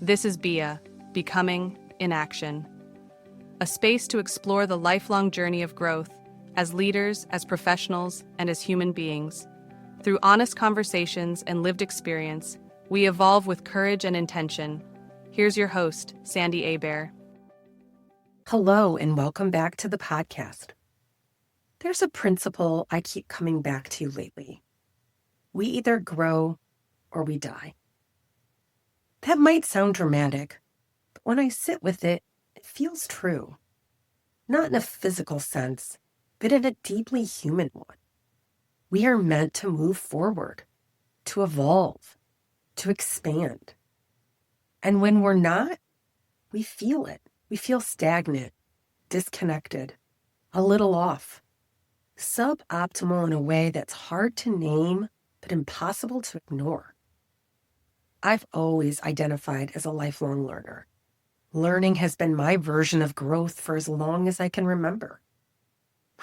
This is BIA, Becoming in Action, a space to explore the lifelong journey of growth as leaders, as professionals, and as human beings. Through honest conversations and lived experience, we evolve with courage and intention. Here's your host, Sandy Abear. Hello, and welcome back to the podcast. There's a principle I keep coming back to lately. We either grow or we die. That might sound dramatic, but when I sit with it, it feels true. Not in a physical sense, but in a deeply human one. We are meant to move forward, to evolve, to expand. And when we're not, we feel it. We feel stagnant, disconnected, a little off, suboptimal in a way that's hard to name but impossible to ignore. I've always identified as a lifelong learner. Learning has been my version of growth for as long as I can remember.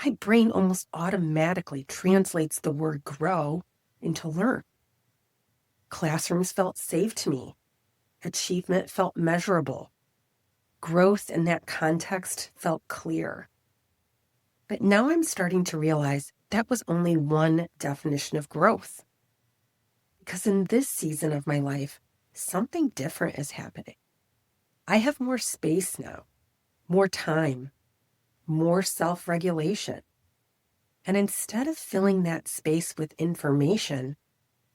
My brain almost automatically translates the word grow into learn. Classrooms felt safe to me. Achievement felt measurable. Growth in that context felt clear. But now I'm starting to realize that was only one definition of growth. Because in this season of my life, something different is happening. I have more space now, more time, more self-regulation. And instead of filling that space with information,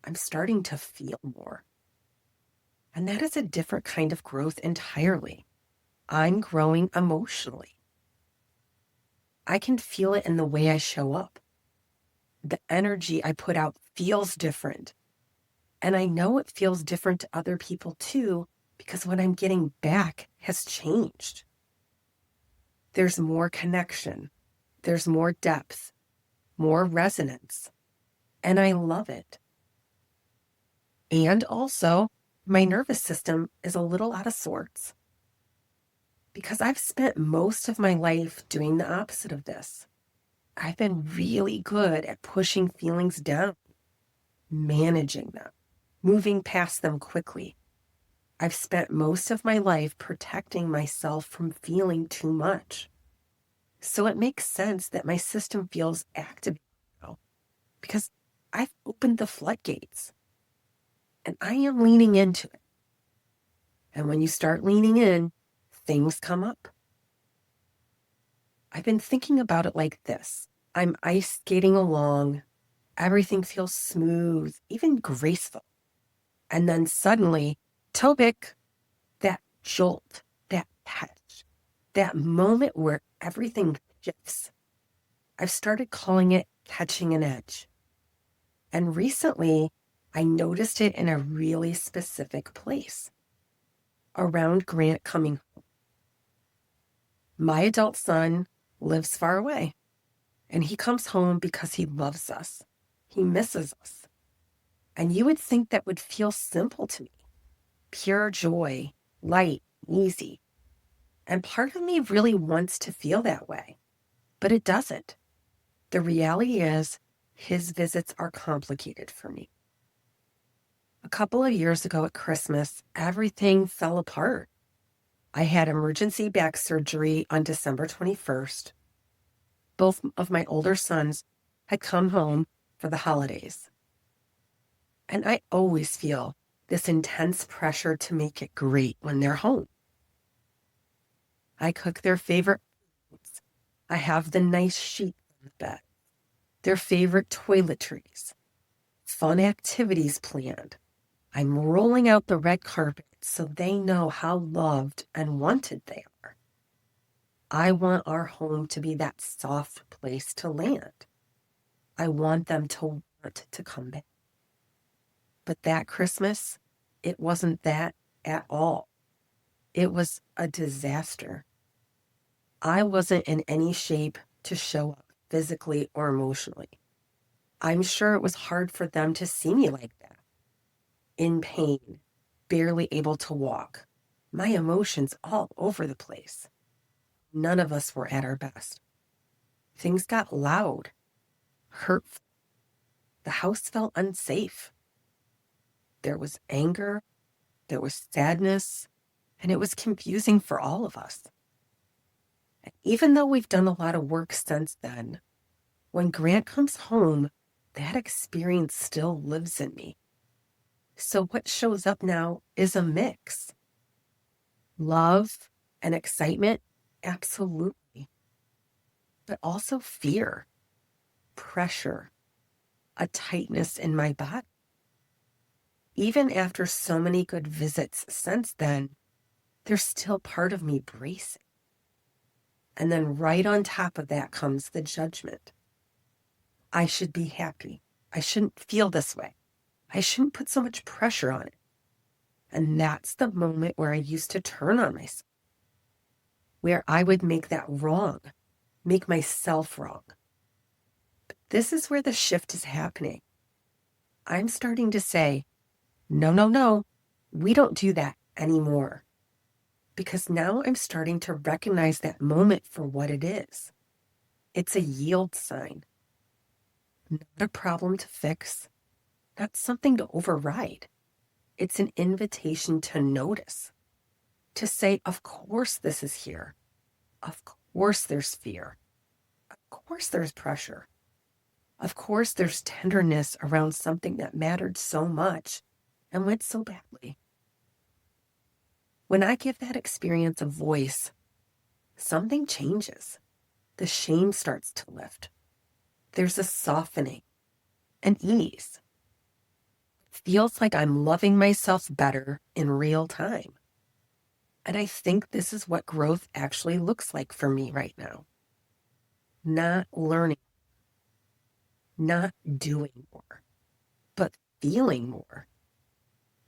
I'm starting to feel more. And that is a different kind of growth entirely. I'm growing emotionally. I can feel it in the way I show up. The energy I put out feels different. And I know it feels different to other people too, because what I'm getting back has changed. There's more connection. There's more depth, more resonance. And I love it. And also, my nervous system is a little out of sorts. Because I've spent most of my life doing the opposite of this. I've been really good at pushing feelings down, managing them, moving past them quickly. I've spent most of my life protecting myself from feeling too much. So it makes sense that my system feels activated now because I've opened the floodgates and I am leaning into it. And when you start leaning in, things come up. I've been thinking about it like this. I'm ice skating along. Everything feels smooth, even graceful. And then suddenly, Tobik, that jolt, that catch, that moment where everything shifts. I've started calling it catching an edge. And recently, I noticed it in a really specific place, around Grant coming home. My adult son lives far away, and he comes home because he loves us. He misses us. And you would think that would feel simple to me. Pure joy, light, easy. And part of me really wants to feel that way, but it doesn't. The reality is, his visits are complicated for me. A couple of years ago at Christmas, everything fell apart. I had emergency back surgery on December 21st. Both of my older sons had come home for the holidays. And I always feel this intense pressure to make it great when they're home. I cook their favorite foods. I have the nice sheets on the bed, their favorite toiletries, fun activities planned. I'm rolling out the red carpet so they know how loved and wanted they are. I want our home to be that soft place to land. I want them to want to come back. But that Christmas, it wasn't that at all. It was a disaster. I wasn't in any shape to show up physically or emotionally. I'm sure it was hard for them to see me like that. In pain, barely able to walk, my emotions all over the place. None of us were at our best. Things got loud, hurtful. The house felt unsafe. There was anger, there was sadness, and it was confusing for all of us. And even though we've done a lot of work since then, when Grant comes home, that experience still lives in me. So what shows up now is a mix. Love and excitement, absolutely. But also fear, pressure, a tightness in my body. Even after so many good visits since then, there's still part of me bracing. And then right on top of that comes the judgment. I should be happy. I shouldn't feel this way. I shouldn't put so much pressure on it. And that's the moment where I used to turn on myself, where I would make that wrong, make myself wrong. But this is where the shift is happening. I'm starting to say, no, no, no, we don't do that anymore. Because now I'm starting to recognize that moment for what it is. It's a yield sign, not a problem to fix, not something to override. It's an invitation to notice, to say, of course this is here. Of course there's fear. Of course there's pressure. Of course there's tenderness around something that mattered so much and went so badly. When I give that experience a voice, something changes. The shame starts to lift. There's a softening, an ease. It feels like I'm loving myself better in real time. And I think this is what growth actually looks like for me right now. Not learning, not doing more, but feeling more.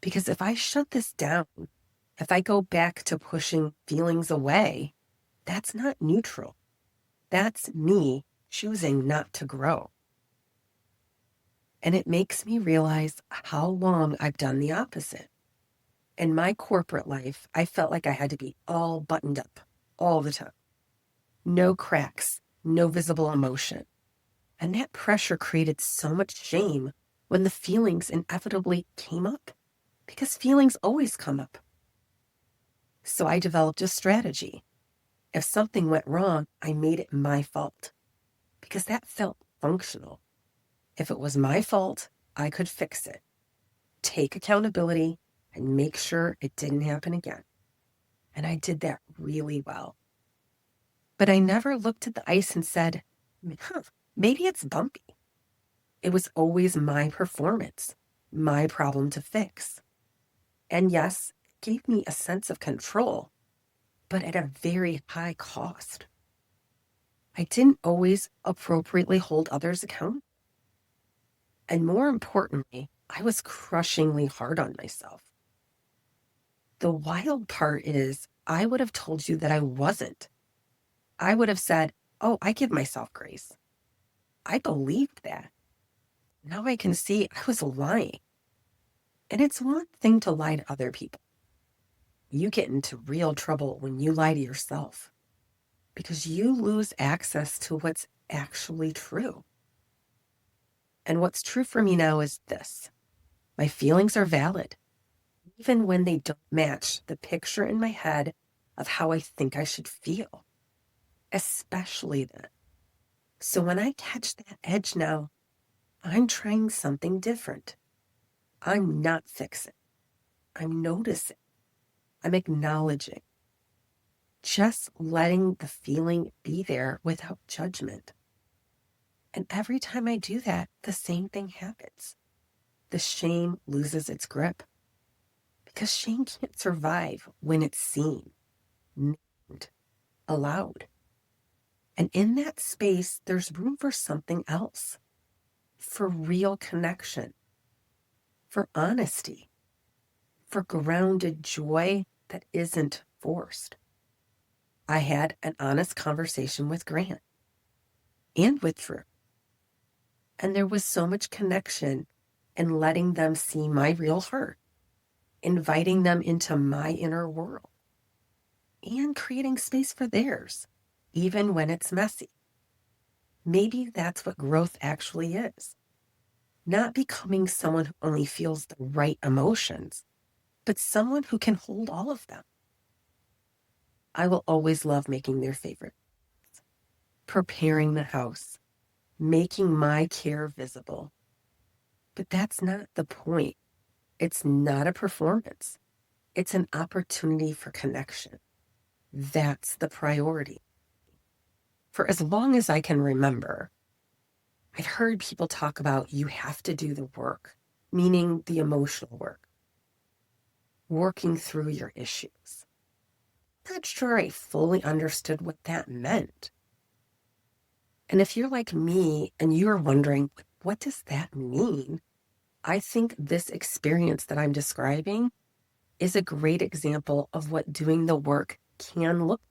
Because if I shut this down, if I go back to pushing feelings away, that's not neutral. That's me choosing not to grow. And it makes me realize how long I've done the opposite. In my corporate life, I felt like I had to be all buttoned up all the time. No cracks, no visible emotion. And that pressure created so much shame when the feelings inevitably came up, because feelings always come up. So I developed a strategy. If something went wrong, I made it my fault, because that felt functional. If it was my fault, I could fix it, take accountability, and make sure it didn't happen again. And I did that really well. But I never looked at the ice and said, maybe it's bumpy. It was always my performance, my problem to fix. And yes, it gave me a sense of control, but at a very high cost. I didn't always appropriately hold others accountable. And more importantly, I was crushingly hard on myself. The wild part is I would have told you that I wasn't. I would have said, oh, I give myself grace. I believed that. Now I can see I was lying. And it's one thing to lie to other people. You get into real trouble when you lie to yourself, because you lose access to what's actually true. And what's true for me now is this. My feelings are valid, even when they don't match the picture in my head of how I think I should feel, especially then. So when I catch that edge now, I'm trying something different. I'm not fixing. I'm noticing. I'm acknowledging. Just letting the feeling be there without judgment. And every time I do that, the same thing happens. The shame loses its grip. Because shame can't survive when it's seen, named, allowed. And in that space, there's room for something else. For real connection. For honesty. For grounded joy that isn't forced. I had an honest conversation with Grant and with Drew. And there was so much connection in letting them see my real heart, inviting them into my inner world, and creating space for theirs, even when it's messy. Maybe that's what growth actually is. Not becoming someone who only feels the right emotions, but someone who can hold all of them. I will always love making their favorite, preparing the house, making my care visible. But that's not the point. It's not a performance. It's an opportunity for connection. That's the priority. For as long as I can remember, I've heard people talk about you have to do the work, meaning the emotional work, working through your issues. Not sure I fully understood what that meant. And if you're like me and you're wondering, what does that mean? I think this experience that I'm describing is a great example of what doing the work can look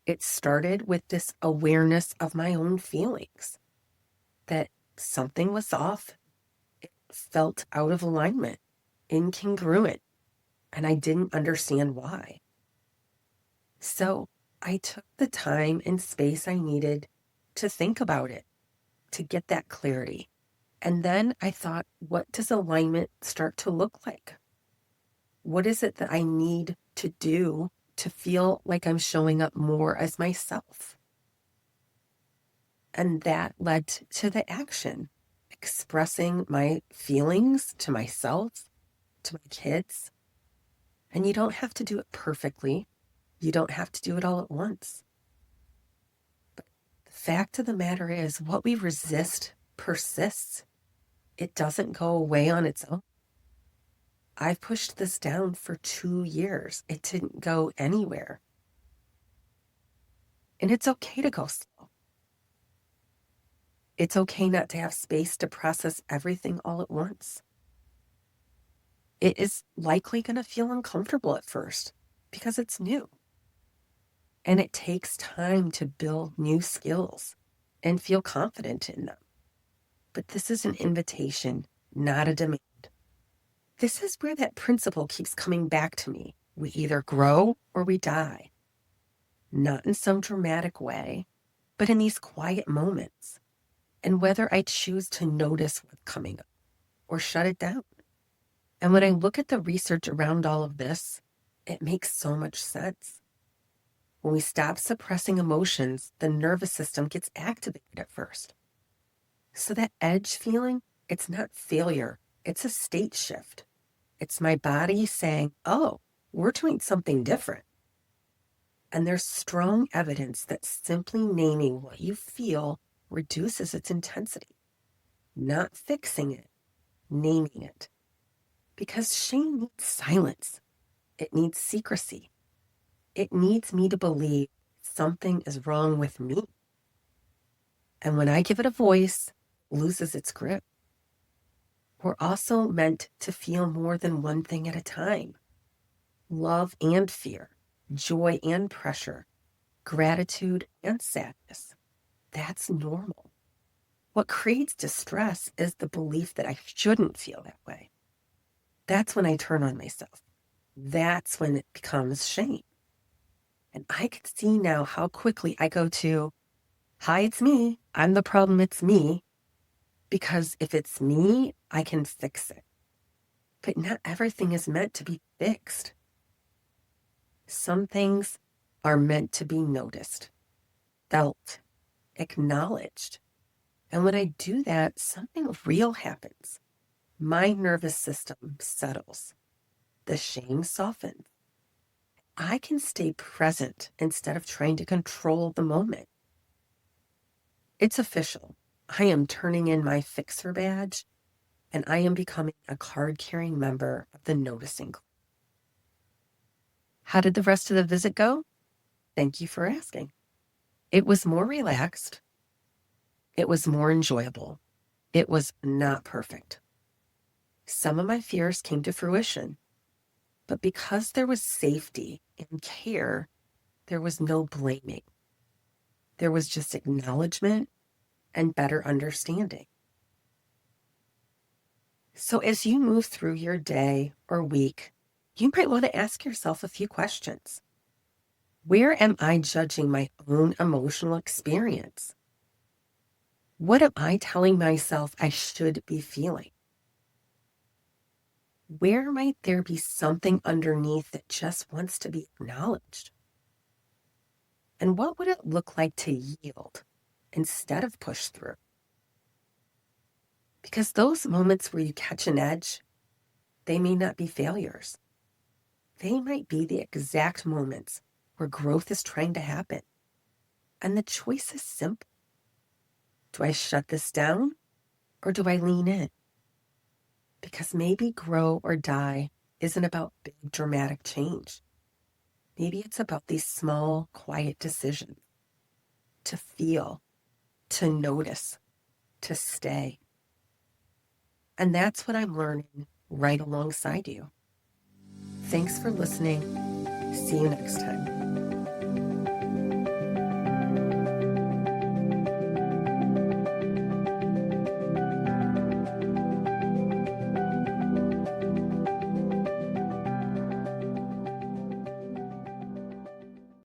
like. It started with this awareness of my own feelings, that something was off. It felt out of alignment, incongruent, and I didn't understand why. So I took the time and space I needed to think about it, to get that clarity. And then I thought, what does alignment start to look like? What is it that I need to do to feel like I'm showing up more as myself? And that led to the action, expressing my feelings to myself, to my kids. And you don't have to do it perfectly. You don't have to do it all at once. But the fact of the matter is, what we resist persists. It doesn't go away on its own. I've pushed this down for 2 years. It didn't go anywhere. And it's okay to go slow. It's okay not to have space to process everything all at once. It is likely going to feel uncomfortable at first because it's new. And it takes time to build new skills and feel confident in them. But this is an invitation, not a demand. This is where that principle keeps coming back to me. We either grow or we die. Not in some dramatic way, but in these quiet moments. And whether I choose to notice what's coming up or shut it down. And when I look at the research around all of this, it makes so much sense. When we stop suppressing emotions, the nervous system gets activated at first. So that edge feeling, it's not failure, it's a state shift. It's my body saying, oh, we're doing something different. And there's strong evidence that simply naming what you feel reduces its intensity. Not fixing it, naming it. Because shame needs silence. It needs secrecy. It needs me to believe something is wrong with me. And when I give it a voice, it loses its grip. We're also meant to feel more than one thing at a time. Love and fear, joy and pressure, gratitude and sadness. That's normal. What creates distress is the belief that I shouldn't feel that way. That's when I turn on myself. That's when it becomes shame. And I can see now how quickly I go to, hi, it's me. I'm the problem. It's me. Because if it's me, I can fix it. But not everything is meant to be fixed. Some things are meant to be noticed, felt, acknowledged. And when I do that, something real happens. My nervous system settles. The shame softens. I can stay present instead of trying to control the moment. It's official. I am turning in my fixer badge, and I am becoming a card-carrying member of the Noticing Club. How did the rest of the visit go? Thank you for asking. It was more relaxed. It was more enjoyable. It was not perfect. Some of my fears came to fruition, but because there was safety and care, there was no blaming. There was just acknowledgement and better understanding. So as you move through your day or week, you might want to ask yourself a few questions. Where am I judging my own emotional experience? What am I telling myself I should be feeling? Where might there be something underneath that just wants to be acknowledged? And what would it look like to yield instead of push through? Because those moments where you catch an edge, they may not be failures. They might be the exact moments where growth is trying to happen. And the choice is simple. Do I shut this down or do I lean in? Because maybe grow or die isn't about big dramatic change. Maybe it's about these small, quiet decisions to feel, to notice, to stay. And that's what I'm learning right alongside you. Thanks for listening. See you next time.